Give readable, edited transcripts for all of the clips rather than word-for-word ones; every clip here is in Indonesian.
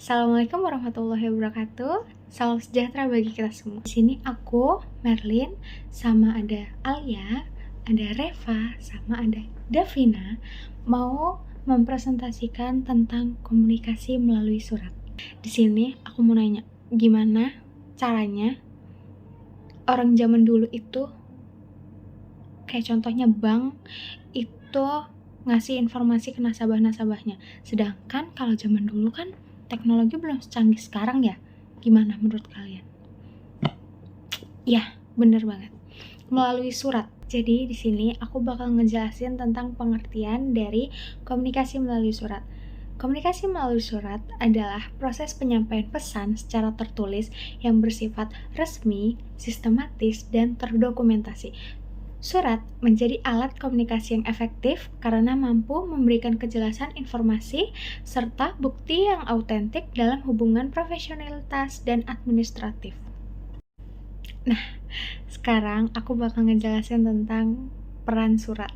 Assalamualaikum warahmatullahi wabarakatuh. Salam sejahtera bagi kita semua. Di sini aku, Merlin, sama ada Alia, ada Reva, sama ada Davina mau mempresentasikan tentang komunikasi melalui surat. Di sini aku mau nanya, gimana caranya orang zaman dulu itu, kayak contohnya bank itu ngasih informasi ke nasabah-nasabahnya. Sedangkan kalau zaman dulu kan teknologi belum secanggih sekarang ya. Gimana menurut kalian? Ya, bener banget. Melalui surat. Jadi di sini aku bakal ngejelasin tentang pengertian dari komunikasi melalui surat. Komunikasi melalui surat adalah proses penyampaian pesan secara tertulis yang bersifat resmi, sistematis, dan terdokumentasi. Surat menjadi alat komunikasi yang efektif karena mampu memberikan kejelasan informasi serta bukti yang autentik dalam hubungan profesionalitas dan administratif. Nah, sekarang aku bakal ngejelasin tentang peran surat.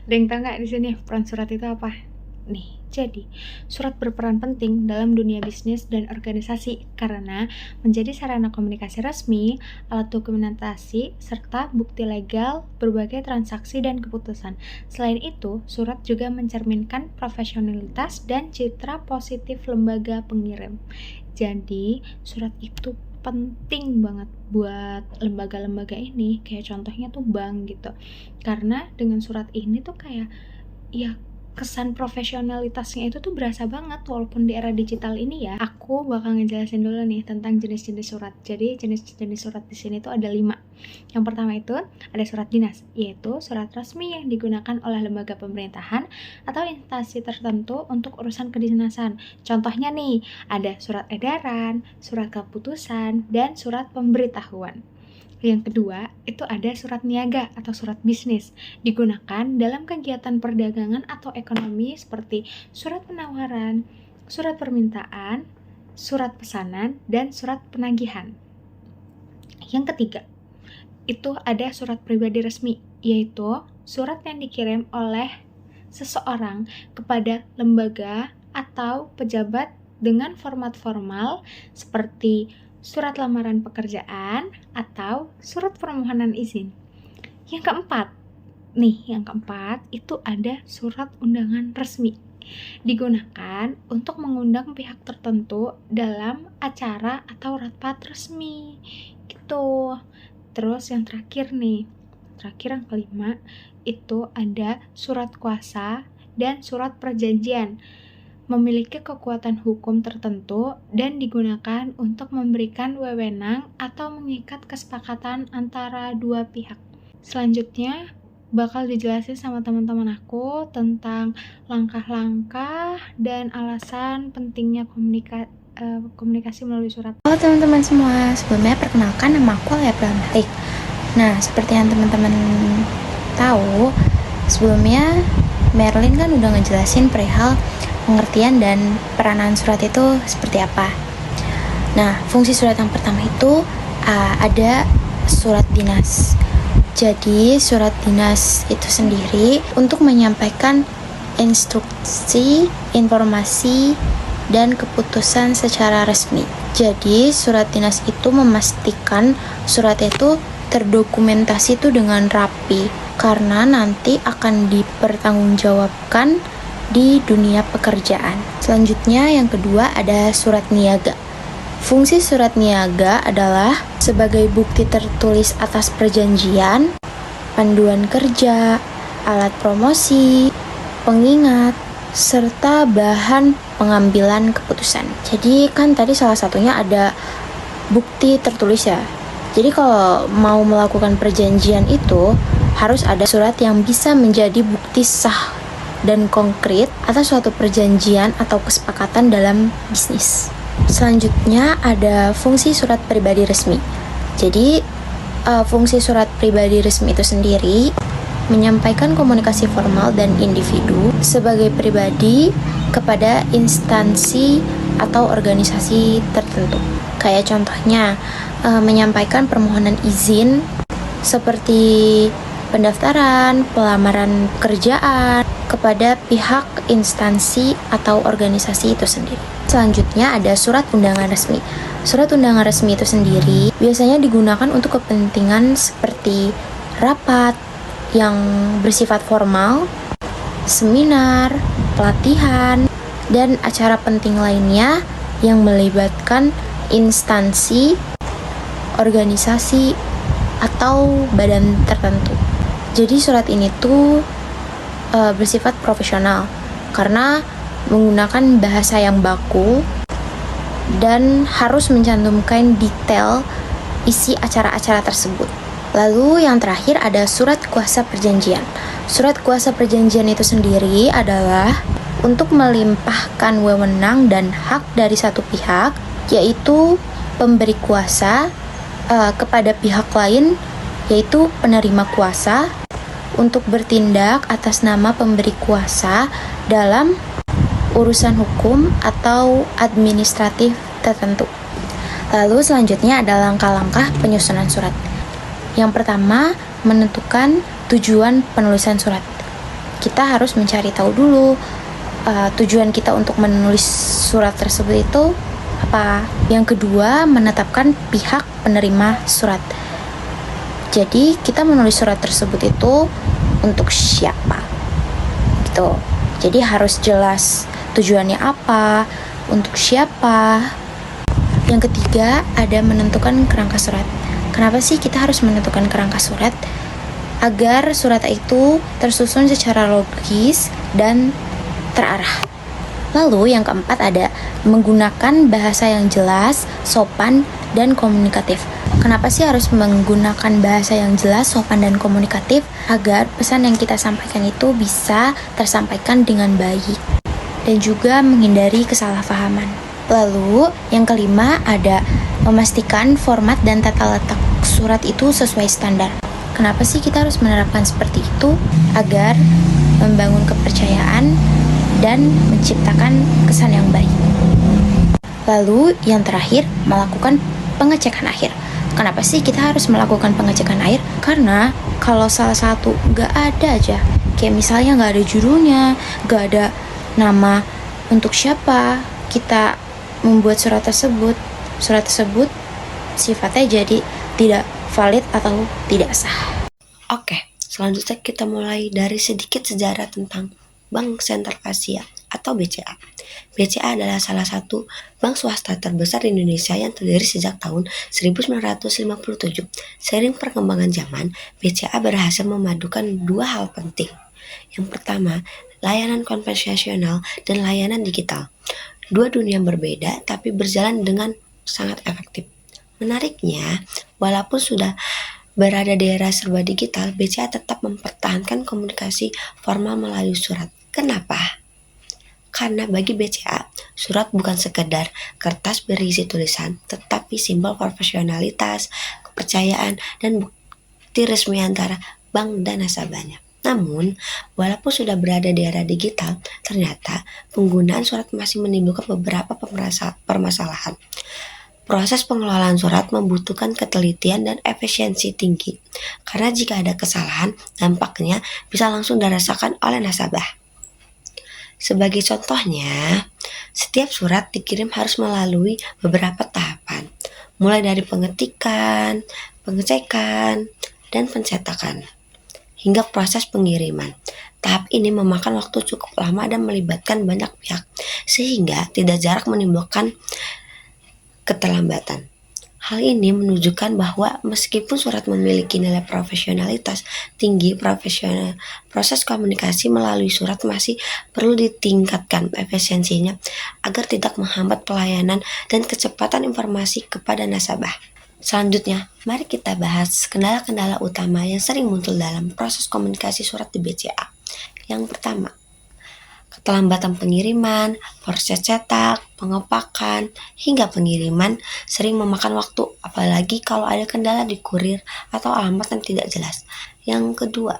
Ada yang tahu nggak di sini peran surat itu apa? Nih, jadi surat berperan penting dalam dunia bisnis dan organisasi karena menjadi sarana komunikasi resmi, alat dokumentasi, serta bukti legal berbagai transaksi dan keputusan. Selain itu, surat juga mencerminkan profesionalitas dan citra positif lembaga pengirim. Jadi, surat itu penting banget buat lembaga-lembaga ini, kayak contohnya tuh bank gitu. Karena dengan surat ini tuh kayak, ya kesan profesionalitasnya itu tuh berasa banget walaupun di era digital ini ya. Aku bakal ngejelasin dulu nih tentang jenis-jenis surat. Jadi jenis-jenis surat di sini tuh ada 5. Yang pertama itu ada surat dinas, yaitu surat resmi yang digunakan oleh lembaga pemerintahan atau instansi tertentu untuk urusan kedinasan. Contohnya nih, ada surat edaran, surat keputusan, dan surat pemberitahuan. Yang kedua, itu ada surat niaga atau surat bisnis, digunakan dalam kegiatan perdagangan atau ekonomi seperti surat penawaran, surat permintaan, surat pesanan, dan surat penagihan. Yang ketiga, itu ada surat pribadi resmi, yaitu surat yang dikirim oleh seseorang kepada lembaga atau pejabat dengan format formal seperti surat lamaran pekerjaan, atau surat permohonan izin. Yang keempat itu ada surat undangan resmi. Digunakan untuk mengundang pihak tertentu dalam acara atau rapat resmi. Gitu. Terus yang terakhir yang kelima, itu ada surat kuasa dan surat perjanjian. Memiliki kekuatan hukum tertentu dan digunakan untuk memberikan wewenang atau mengikat kesepakatan antara dua pihak. Selanjutnya bakal dijelasin sama teman-teman aku tentang langkah-langkah dan alasan pentingnya komunikasi melalui surat. Halo teman-teman semua, sebelumnya perkenalkan nama aku Alia Pramatik. Nah, seperti yang teman-teman tahu, sebelumnya Merlin kan udah ngejelasin perihal pengertian dan peranan surat itu seperti apa. Nah, fungsi surat yang pertama itu ada surat dinas. Jadi, surat dinas itu sendiri untuk menyampaikan instruksi, informasi, dan keputusan secara resmi. Jadi, surat dinas itu memastikan surat itu terdokumentasi itu dengan rapi karena nanti akan dipertanggungjawabkan di dunia pekerjaan. Selanjutnya yang kedua ada surat niaga. Fungsi surat niaga adalah sebagai bukti tertulis atas perjanjian, panduan kerja, alat promosi, pengingat, serta bahan pengambilan keputusan. Jadi kan tadi salah satunya ada bukti tertulis ya. Jadi kalau mau melakukan perjanjian itu harus ada surat yang bisa menjadi bukti sah dan konkret atas suatu perjanjian atau kesepakatan dalam bisnis. Selanjutnya ada fungsi surat pribadi resmi. Jadi fungsi surat pribadi resmi itu sendiri menyampaikan komunikasi formal dan individu sebagai pribadi kepada instansi atau organisasi tertentu. Kayak contohnya menyampaikan permohonan izin seperti pendaftaran, pelamaran pekerjaan kepada pihak instansi atau organisasi itu sendiri. Selanjutnya ada surat undangan resmi. Surat undangan resmi itu sendiri biasanya digunakan untuk kepentingan seperti rapat yang bersifat formal, seminar, pelatihan, dan acara penting lainnya yang melibatkan instansi, organisasi, atau badan tertentu. Jadi surat ini tuh bersifat profesional karena menggunakan bahasa yang baku dan harus mencantumkan detail isi acara-acara tersebut. Lalu yang terakhir ada surat kuasa perjanjian. Surat kuasa perjanjian itu sendiri adalah untuk melimpahkan wewenang dan hak dari satu pihak, yaitu pemberi kuasa, kepada pihak lain, yaitu penerima kuasa, untuk bertindak atas nama pemberi kuasa dalam urusan hukum atau administratif tertentu. Lalu selanjutnya ada langkah-langkah penyusunan surat. Yang pertama, menentukan tujuan penulisan surat. Kita harus mencari tahu dulu tujuan kita untuk menulis surat tersebut itu apa. Yang kedua, menetapkan pihak penerima surat. Jadi kita menulis surat tersebut itu untuk siapa gitu. Jadi harus jelas tujuannya apa, untuk siapa. Yang ketiga, ada menentukan kerangka surat. Kenapa sih kita harus menentukan kerangka surat? Agar surat itu tersusun secara logis dan terarah. Lalu yang keempat ada menggunakan bahasa yang jelas, sopan, dan komunikatif. Kenapa sih harus menggunakan bahasa yang jelas, sopan, dan komunikatif? Agar pesan yang kita sampaikan itu bisa tersampaikan dengan baik dan juga menghindari kesalahpahaman. Lalu yang kelima ada memastikan format dan tata letak surat itu sesuai standar. Kenapa sih kita harus menerapkan seperti itu? Agar membangun kepercayaan dan menciptakan kesan yang baik. Lalu yang terakhir, melakukan pengecekan akhir. Kenapa sih kita harus melakukan pengecekan akhir? Karena kalau salah satu nggak ada aja, kayak misalnya nggak ada judulnya, nggak ada nama untuk siapa kita membuat surat tersebut sifatnya jadi tidak valid atau tidak sah. Oke, selanjutnya kita mulai dari sedikit sejarah tentang Bank Sentral Asia atau BCA. BCA adalah salah satu bank swasta terbesar di Indonesia yang terdiri sejak tahun 1957. Seiring perkembangan zaman, BCA berhasil memadukan dua hal penting. Yang pertama, layanan konvensional dan layanan digital. Dua dunia yang berbeda tapi berjalan dengan sangat efektif. Menariknya, walaupun sudah berada di era serba digital, BCA tetap mempertahankan komunikasi formal melalui surat. Kenapa? Karena bagi BCA, surat bukan sekedar kertas berisi tulisan, tetapi simbol profesionalitas, kepercayaan, dan bukti resmi antara bank dan nasabahnya. Namun, walaupun sudah berada di era digital, ternyata penggunaan surat masih menimbulkan beberapa permasalahan. Proses pengelolaan surat membutuhkan ketelitian dan efisiensi tinggi, karena jika ada kesalahan, dampaknya bisa langsung dirasakan oleh nasabah. Sebagai contohnya, setiap surat dikirim harus melalui beberapa tahapan, mulai dari pengetikan, pengecekan, dan pencetakan, hingga proses pengiriman. Tahap ini memakan waktu cukup lama dan melibatkan banyak pihak, sehingga tidak jarang menimbulkan keterlambatan. Hal ini menunjukkan bahwa meskipun surat memiliki nilai profesionalitas tinggi, proses komunikasi melalui surat masih perlu ditingkatkan efisiensinya agar tidak menghambat pelayanan dan kecepatan informasi kepada nasabah. Selanjutnya, mari kita bahas kendala-kendala utama yang sering muncul dalam proses komunikasi surat di BCA. Yang pertama, keterlambatan pengiriman, proses cetak, pengepakan, hingga pengiriman sering memakan waktu, apalagi kalau ada kendala di kurir atau alamat yang tidak jelas. Yang kedua,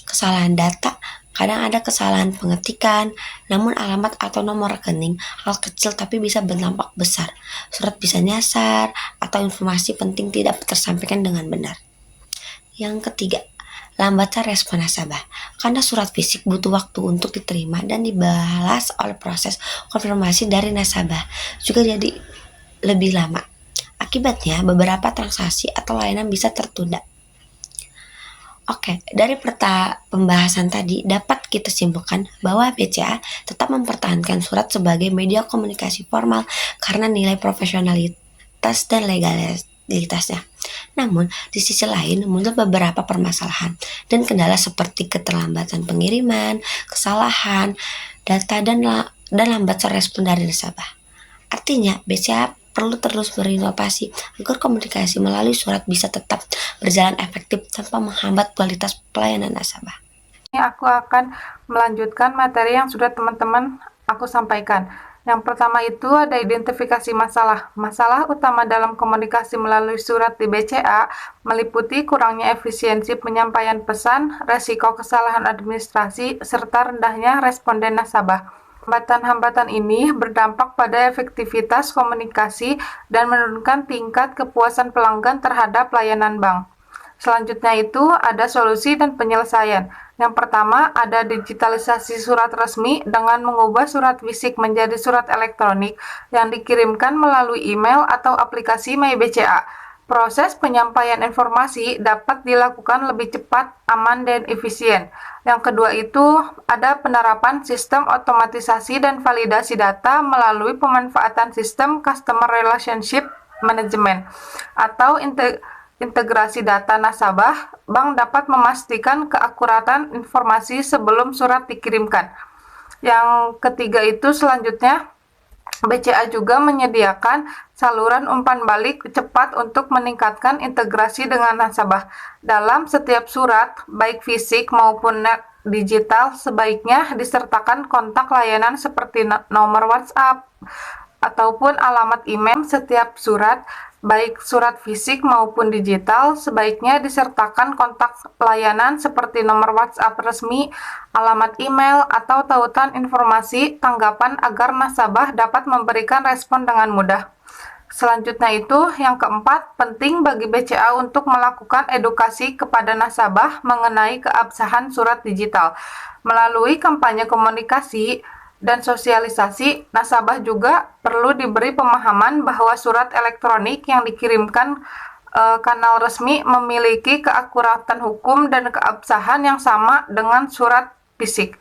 kesalahan data. Kadang ada kesalahan pengetikan, namun alamat atau nomor rekening hal kecil tapi bisa berdampak besar. Surat bisa nyasar atau informasi penting tidak tersampaikan dengan benar. Yang ketiga, Lambatnya respon nasabah, karena surat fisik butuh waktu untuk diterima dan dibalas oleh proses konfirmasi dari nasabah juga jadi lebih lama. Akibatnya, beberapa transaksi atau layanan bisa tertunda. Oke, dari pembahasan tadi dapat kita simpulkan bahwa BCA tetap mempertahankan surat sebagai media komunikasi formal karena nilai profesionalitas dan legalitasnya. Namun, di sisi lain muncul beberapa permasalahan dan kendala seperti keterlambatan pengiriman, kesalahan data dan lambat respon dari nasabah. Artinya, BCA perlu terus berinovasi agar komunikasi melalui surat bisa tetap berjalan efektif tanpa menghambat kualitas pelayanan nasabah. Ini aku akan melanjutkan materi yang sudah teman-teman aku sampaikan. Yang pertama itu ada identifikasi masalah. Masalah utama dalam komunikasi melalui surat di BCA meliputi kurangnya efisiensi penyampaian pesan, resiko kesalahan administrasi, serta rendahnya responden nasabah. Hambatan-hambatan ini berdampak pada efektivitas komunikasi dan menurunkan tingkat kepuasan pelanggan terhadap layanan bank. Selanjutnya itu ada solusi dan penyelesaian. Yang pertama ada digitalisasi surat resmi dengan mengubah surat fisik menjadi surat elektronik yang dikirimkan melalui email atau aplikasi MyBCA. Proses penyampaian informasi dapat dilakukan lebih cepat, aman, dan efisien. Yang kedua itu ada penerapan sistem otomatisasi dan validasi data melalui pemanfaatan sistem Customer Relationship Management atau integrasi data nasabah. Bank dapat memastikan keakuratan informasi sebelum surat dikirimkan. Yang ketiga itu selanjutnya BCA juga menyediakan saluran umpan balik cepat untuk meningkatkan integrasi dengan nasabah. Dalam setiap surat, baik fisik maupun digital, sebaiknya disertakan kontak layanan seperti nomor WhatsApp ataupun alamat email. Setiap surat, baik surat fisik maupun digital, sebaiknya disertakan kontak layanan seperti nomor WhatsApp resmi, alamat email, atau tautan informasi tanggapan agar nasabah dapat memberikan respon dengan mudah. Selanjutnya itu, yang keempat, penting bagi BCA untuk melakukan edukasi kepada nasabah mengenai keabsahan surat digital. Melalui kampanye komunikasi dan sosialisasi, nasabah juga perlu diberi pemahaman bahwa surat elektronik yang dikirimkan kanal resmi memiliki keakuratan hukum dan keabsahan yang sama dengan surat fisik.